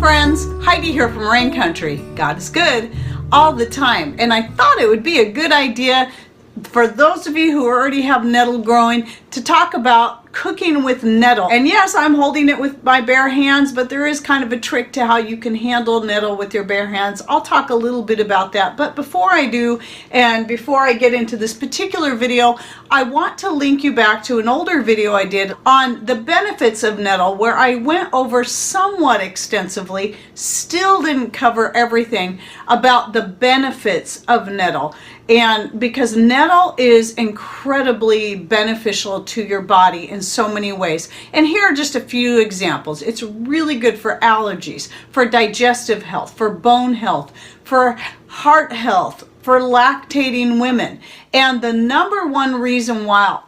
friends, Heidi here from Rain Country. God is good all the time, and I thought it would be a good idea for those of you who already have nettle growing to talk about cooking with nettle. And yes, I'm holding it with my bare hands, but there is kind of a trick to how you can handle nettle with your bare hands. I'll talk a little bit about that, but before I do, and before I get into this particular video, I want to link you back to an older video I did on the benefits of nettle, where I went over somewhat extensively, still didn't cover everything about the benefits of nettle. And because nettle is incredibly beneficial to your body in so many ways. And here are just a few examples. It's really good for allergies, for digestive health, for bone health, for heart health, for lactating women. And the number one reason why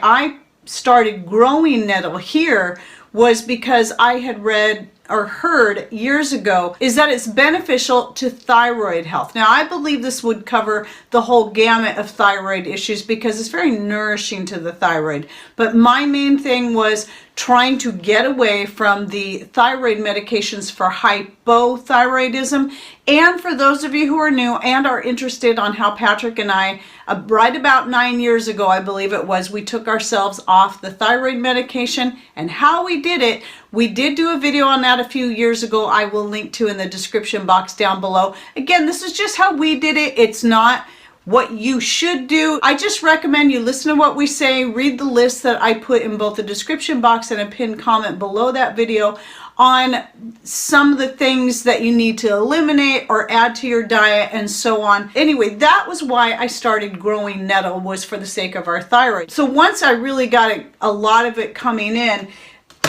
I started growing nettle here was because I had read or heard years ago is that it's beneficial to thyroid health. Now, I believe this would cover the whole gamut of thyroid issues because it's very nourishing to the thyroid. But my main thing was trying to get away from the thyroid medications for hypothyroidism. And for those of you who are new and are interested on how Patrick and I, right about 9 years ago, I believe it was, we took ourselves off the thyroid medication, and how we did it, we did do a video on that a few years ago. I will link to in the description box down below. Again, this is just how we did it. It's not what you should do. I just recommend you listen to what we say, read the list that I put in both the description box and a pinned comment below that video on some of the things that you need to eliminate or add to your diet and so on. Anyway, that was why I started growing nettle, was for the sake of our thyroid. So once I really got a lot of it coming in,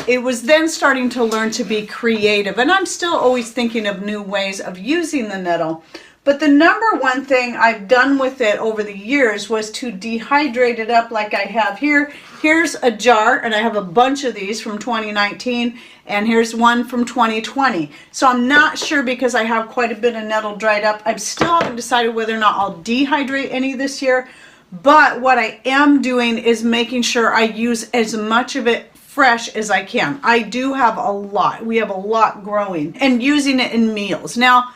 it was then starting to learn to be creative. And I'm still always thinking of new ways of using the nettle. But the number one thing I've done with it over the years was to dehydrate it up like I have here. Here's a jar, and I have a bunch of these from 2019, and here's one from 2020. So I'm not sure, because I have quite a bit of nettle dried up. I still haven't decided whether or not I'll dehydrate any this year. But what I am doing is making sure I use as much of it fresh as I can. I do have a lot. We have a lot growing, and using it in meals. Now,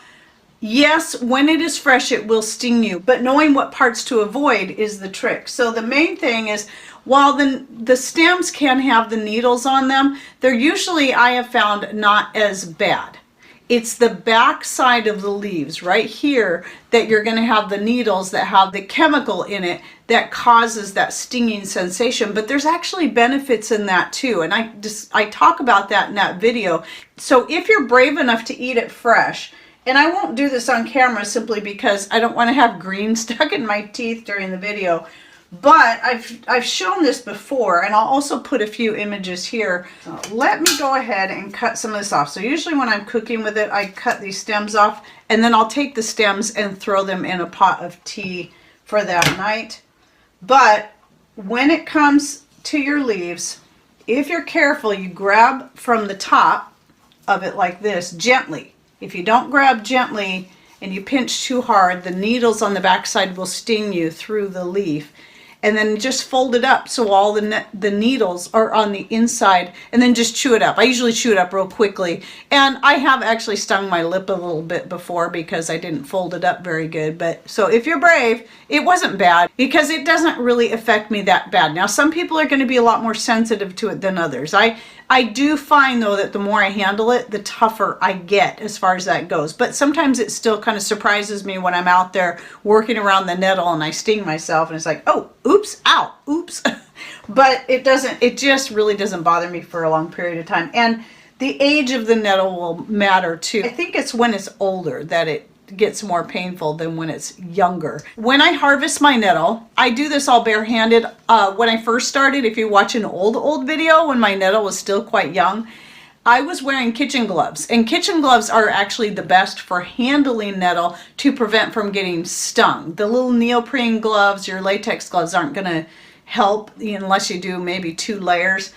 yes, when it is fresh, it will sting you, but knowing what parts to avoid is the trick. So the main thing is, while the stems can have the needles on them, they're usually, I have found, not as bad. It's the back side of the leaves right here that you're going to have the needles that have the chemical in it that causes that stinging sensation. But there's actually benefits in that too, and I talk about that in that video. So if you're brave enough to eat it fresh, and I won't do this on camera simply because I don't want to have green stuck in my teeth during the video, but I've shown this before, and I'll also put a few images here. So let me go ahead and cut some of this off. So usually when I'm cooking with it, I cut these stems off, and then I'll take the stems and throw them in a pot of tea for that night. But when it comes to your leaves, if you're careful, you grab from the top of it like this, gently. If you don't grab gently and you pinch too hard, the needles on the backside will sting you through the leaf. And then just fold it up so all the needles are on the inside, and then just chew it up. I usually chew it up real quickly. And I have actually stung my lip a little bit before because I didn't fold it up very good. But so if you're brave, it wasn't bad because it doesn't really affect me that bad. Now, some people are going to be a lot more sensitive to it than others. I do find, though, that the more I handle it, the tougher I get as far as that goes. But sometimes it still kind of surprises me when I'm out there working around the nettle and I sting myself and it's like, oh, oops, ow, oops. But it just really doesn't bother me for a long period of time. And the age of the nettle will matter too. I think it's when it's older that it gets more painful than when it's younger. When I harvest my nettle, I do this all barehanded. When I first started, if you watch an old video when my nettle was still quite young, I was wearing kitchen gloves, and kitchen gloves are actually the best for handling nettle to prevent from getting stung. The little neoprene gloves, your latex gloves, aren't going to help unless you do maybe 2 layers.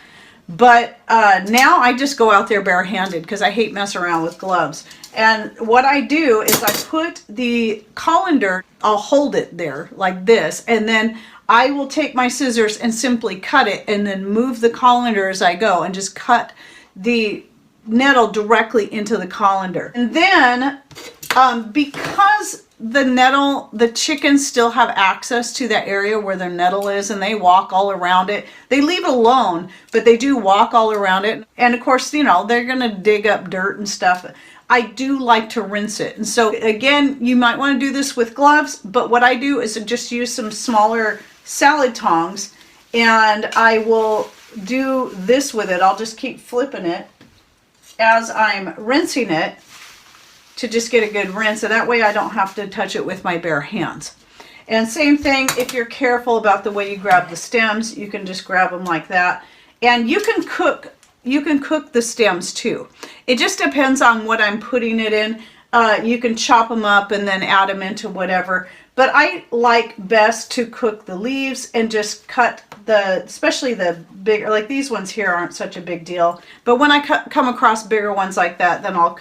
But now I just go out there barehanded because I hate messing around with gloves. And what I do is I put the colander, I'll hold it there like this, and then I will take my scissors and simply cut it and then move the colander as I go and just cut the nettle directly into the colander. And then because the chickens still have access to that area where their nettle is, and they walk all around it. They leave it alone, but they do walk all around it. And of course, you know, they're going to dig up dirt and stuff. I do like to rinse it. And so again, you might want to do this with gloves, but what I do is just use some smaller salad tongs, and I will do this with it. I'll just keep flipping it as I'm rinsing it to just get a good rinse, and that way I don't have to touch it with my bare hands. And same thing, if you're careful about the way you grab the stems, you can just grab them like that. And you can cook the stems too. It just depends on what I'm putting it in. You can chop them up and then add them into whatever. But I like best to cook the leaves and just cut especially the bigger, like these ones here aren't such a big deal. But when I come across bigger ones like that, then I'll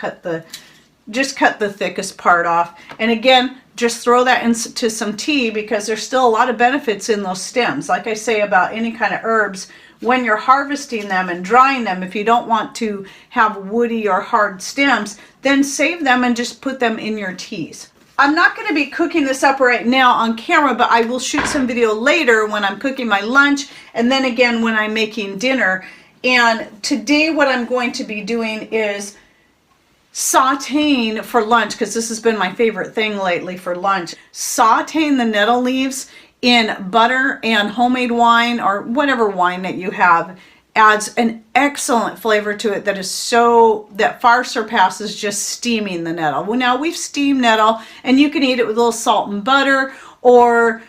just cut the thickest part off. And again, just throw that into some tea, because there's still a lot of benefits in those stems. Like I say about any kind of herbs, when you're harvesting them and drying them, if you don't want to have woody or hard stems, then save them and just put them in your teas. I'm not going to be cooking this up right now on camera, but I will shoot some video later when I'm cooking my lunch, and then again when I'm making dinner. And today what I'm going to be doing is sauteing for lunch, because this has been my favorite thing lately for lunch. Sauteing the nettle leaves in butter and homemade wine, or whatever wine that you have, adds an excellent flavor to it that far surpasses just steaming the nettle. Well, now we've steamed nettle, and you can eat it with a little salt and butter, or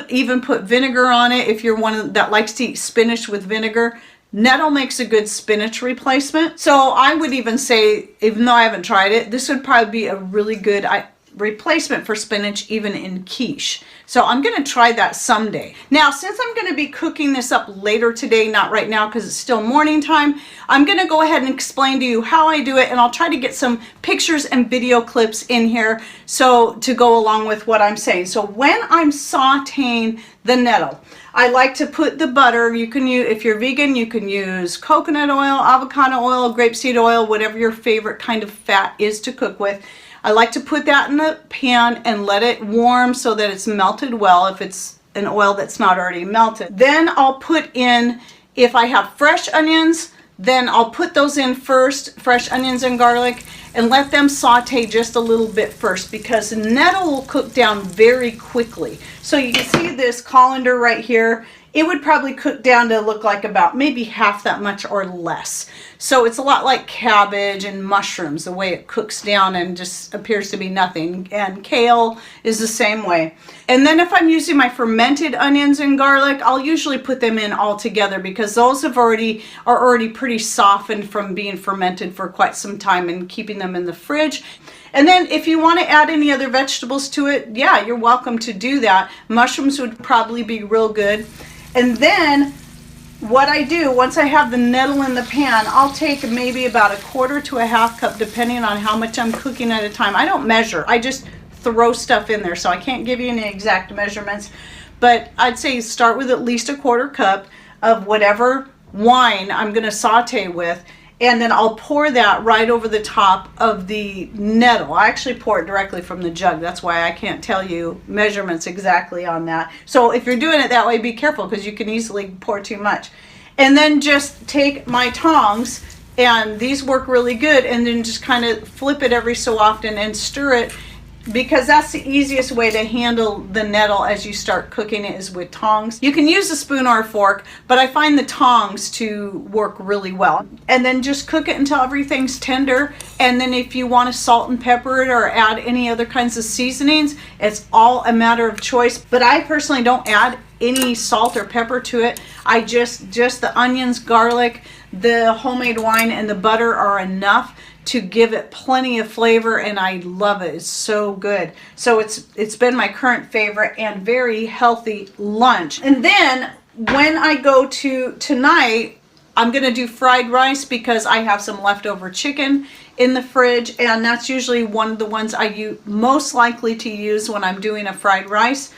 even put vinegar on it if you're one that likes to eat spinach with vinegar. Nettle makes a good spinach replacement. So I would even say, even though I haven't tried it, this would probably be a really good replacement for spinach, even in quiche. So I'm going to try that someday. Now, since I'm going to be cooking this up later today, not right now because it's still morning time, I'm going to go ahead and explain to you how I do it, and I'll try to get some pictures and video clips in here so to go along with what I'm saying. So when I'm sauteing the nettle, I like to put the butter. You can use, if you're vegan, you can use coconut oil, avocado oil, grapeseed oil, whatever your favorite kind of fat is to cook with. I like to put that in the pan and let it warm so that it's melted well, if it's an oil that's not already melted. Then I'll put in, if I have fresh onions, then I'll put those in first, fresh onions and garlic, and let them saute just a little bit first, because nettle will cook down very quickly. So you can see this colander right here. It would probably cook down to look like about maybe half that much or less. So it's a lot like cabbage and mushrooms, the way it cooks down and just appears to be nothing. And kale is the same way. And then if I'm using my fermented onions and garlic, I'll usually put them in all together, because those are already pretty softened from being fermented for quite some time and keeping them in the fridge. And then if you want to add any other vegetables to it, yeah, you're welcome to do that. Mushrooms would probably be real good. And then what I do, once I have the nettle in the pan, I'll take maybe about 1/4 to 1/2 cup, depending on how much I'm cooking at a time. I don't measure. I just throw stuff in there, so I can't give you any exact measurements. But I'd say start with at least 1/4 cup of whatever wine I'm going to saute with. And then I'll pour that right over the top of the nettle. I actually pour it directly from the jug. That's why I can't tell you measurements exactly on that. So if you're doing it that way, be careful, because you can easily pour too much. And then just take my tongs, and these work really good, and then just kind of flip it every so often and stir it, because that's the easiest way to handle the nettle as you start cooking it, is with tongs. You can use a spoon or a fork, but I find the tongs to work really well. And then just cook it until everything's tender. And then if you want to salt and pepper it or add any other kinds of seasonings, it's all a matter of choice. But I personally don't add any salt or pepper to it. I just the onions, garlic, the homemade wine, and the butter are enough to give it plenty of flavor, and I love it. It's so good. So it's been my current favorite and very healthy lunch. And then when I go to tonight, I'm gonna do fried rice, because I have some leftover chicken in the fridge, and that's usually one of the ones I most likely to use when I'm doing a fried rice.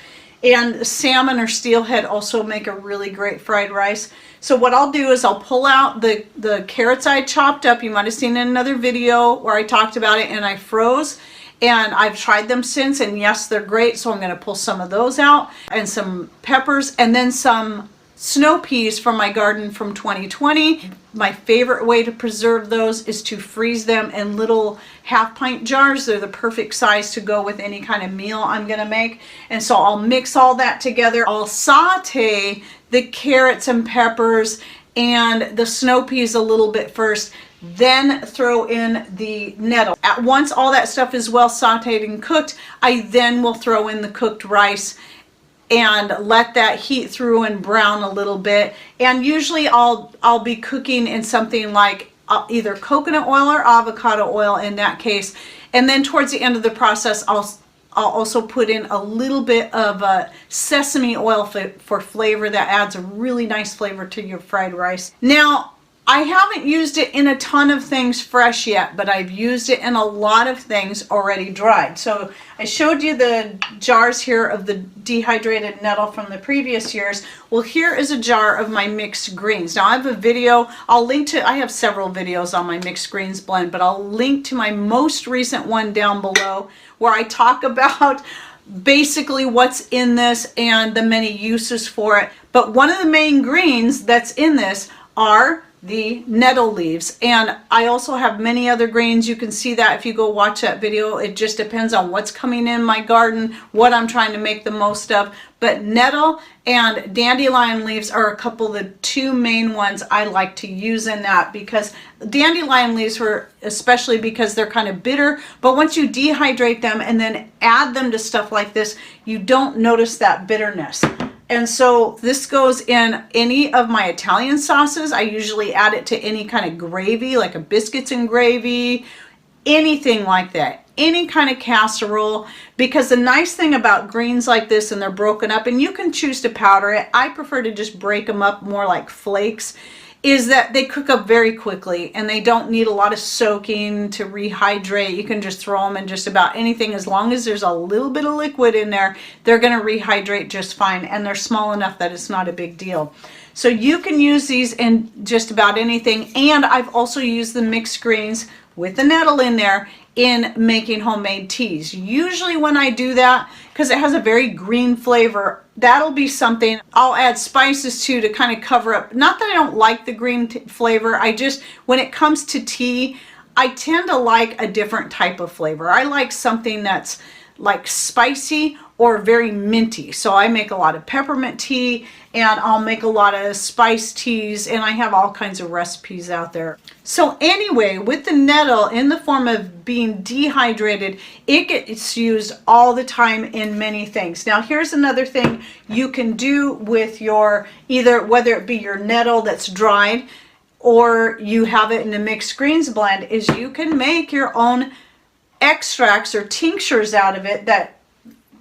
And salmon or steelhead also make a really great fried rice. So what I'll do is I'll pull out the carrots I chopped up. You might have seen in another video where I talked about it, and I froze. And I've tried them since, and yes, they're great. So I'm going to pull some of those out, and some peppers, and then some snow peas from my garden from 2020. My favorite way to preserve those is to freeze them in little half-pint jars. They're the perfect size to go with any kind of meal I'm going to make. And so I'll mix all that together. I'll saute the carrots and peppers and the snow peas a little bit first, then throw in the nettle. Once all that stuff is well sauteed and cooked, I then will throw in the cooked rice and let that heat through and brown a little bit. And usually I'll be cooking in something like either coconut oil or avocado oil in that case. And then towards the end of the process, I'll also put in a little bit of sesame oil for flavor. That adds a really nice flavor to your fried rice. Now, I haven't used it in a ton of things fresh yet, but I've used it in a lot of things already dried. So I showed you the jars here of the dehydrated nettle from the previous years. Well, here is a jar of my mixed greens. Now I have a video, I have several videos on my mixed greens blend, but I'll link to my most recent one down below where I talk about basically what's in this and the many uses for it. But one of the main greens that's in this are the nettle leaves, and I also have many other greens. You can see that if you go watch that video. It just depends on what's coming in my garden, what I'm trying to make the most of. But nettle and dandelion leaves are a couple of the two main ones I like to use in that, because dandelion leaves were especially because they're kind of bitter, but once you dehydrate them and then add them to stuff like this, you don't notice that bitterness. And so this goes in any of my Italian sauces. I usually add it to any kind of gravy, like a biscuits and gravy, anything like that, any kind of casserole. Because the nice thing about greens like this, and they're broken up, and you can choose to powder it, I prefer to just break them up more like flakes, is that they cook up very quickly and they don't need a lot of soaking to rehydrate. You can just throw them in just about anything. As long as there's a little bit of liquid in there, they're going to rehydrate just fine, and they're small enough that it's not a big deal. So you can use these in just about anything. And I've also used the mixed greens with the nettle in there in making homemade teas. Usually when I do that, because it has a very green flavor, that'll be something I'll add spices to kind of cover up. Not that I don't like the green flavor, I just, when it comes to tea, I tend to like a different type of flavor. I like something that's like spicy or very minty. So I make a lot of peppermint tea, and I'll make a lot of spice teas, and I have all kinds of recipes out there. So anyway, with the nettle in the form of being dehydrated, it gets used all the time in many things. Now here's another thing you can do with your, either whether it be your nettle that's dried or you have it in a mixed greens blend, is you can make your own extracts or tinctures out of it that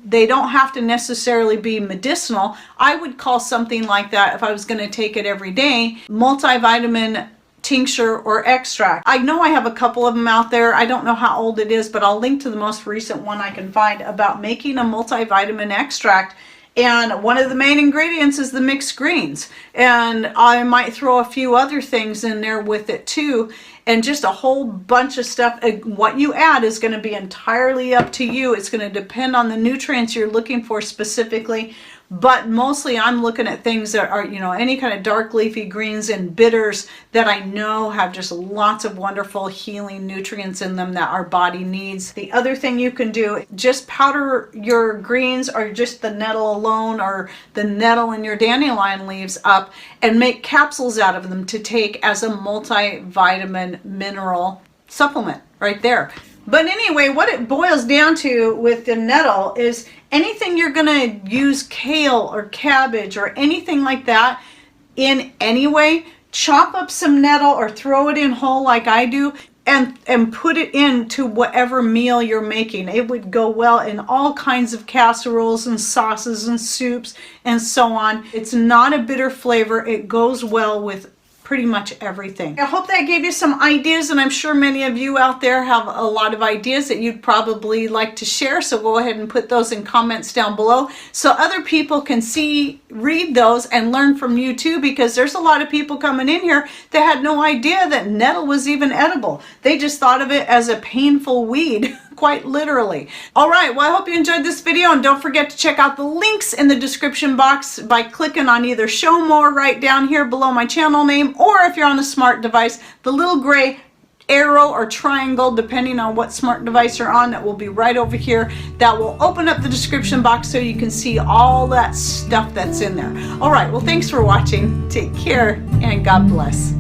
they don't have to necessarily be medicinal. I would call something like that, if I was going to take it every day, multivitamin tincture or extract. I know I have a couple of them out there. I don't know how old it is, but I'll link to the most recent one I can find about making a multivitamin extract. And one of the main ingredients is the mixed greens. And I might throw a few other things in there with it too. And just a whole bunch of stuff. What you add is going to be entirely up to you. It's going to depend on the nutrients you're looking for specifically. But mostly I'm looking at things that are, you know, any kind of dark leafy greens and bitters that I know have just lots of wonderful healing nutrients in them that our body needs. The other thing you can do, just powder your greens or just the nettle alone or the nettle and your dandelion leaves up and make capsules out of them to take as a multivitamin mineral supplement right there. But anyway, what it boils down to with the nettle is anything you're going to use kale or cabbage or anything like that in any way, chop up some nettle or throw it in whole like I do and put it into whatever meal you're making. It would go well in all kinds of casseroles and sauces and soups and so on. It's not a bitter flavor. It goes well with pretty much everything. I hope that gave you some ideas, and I'm sure many of you out there have a lot of ideas that you'd probably like to share, so go ahead and put those in comments down below so other people can read those and learn from you too, because there's a lot of people coming in here that had no idea that nettle was even edible. They just thought of it as a painful weed. Quite literally. All right, well, I hope you enjoyed this video, and don't forget to check out the links in the description box by clicking on either show more right down here below my channel name, or if you're on a smart device, the little gray arrow or triangle, depending on what smart device you're on, that will be right over here. That will open up the description box so you can see all that stuff that's in there. All right, well, thanks for watching. Take care, and God bless.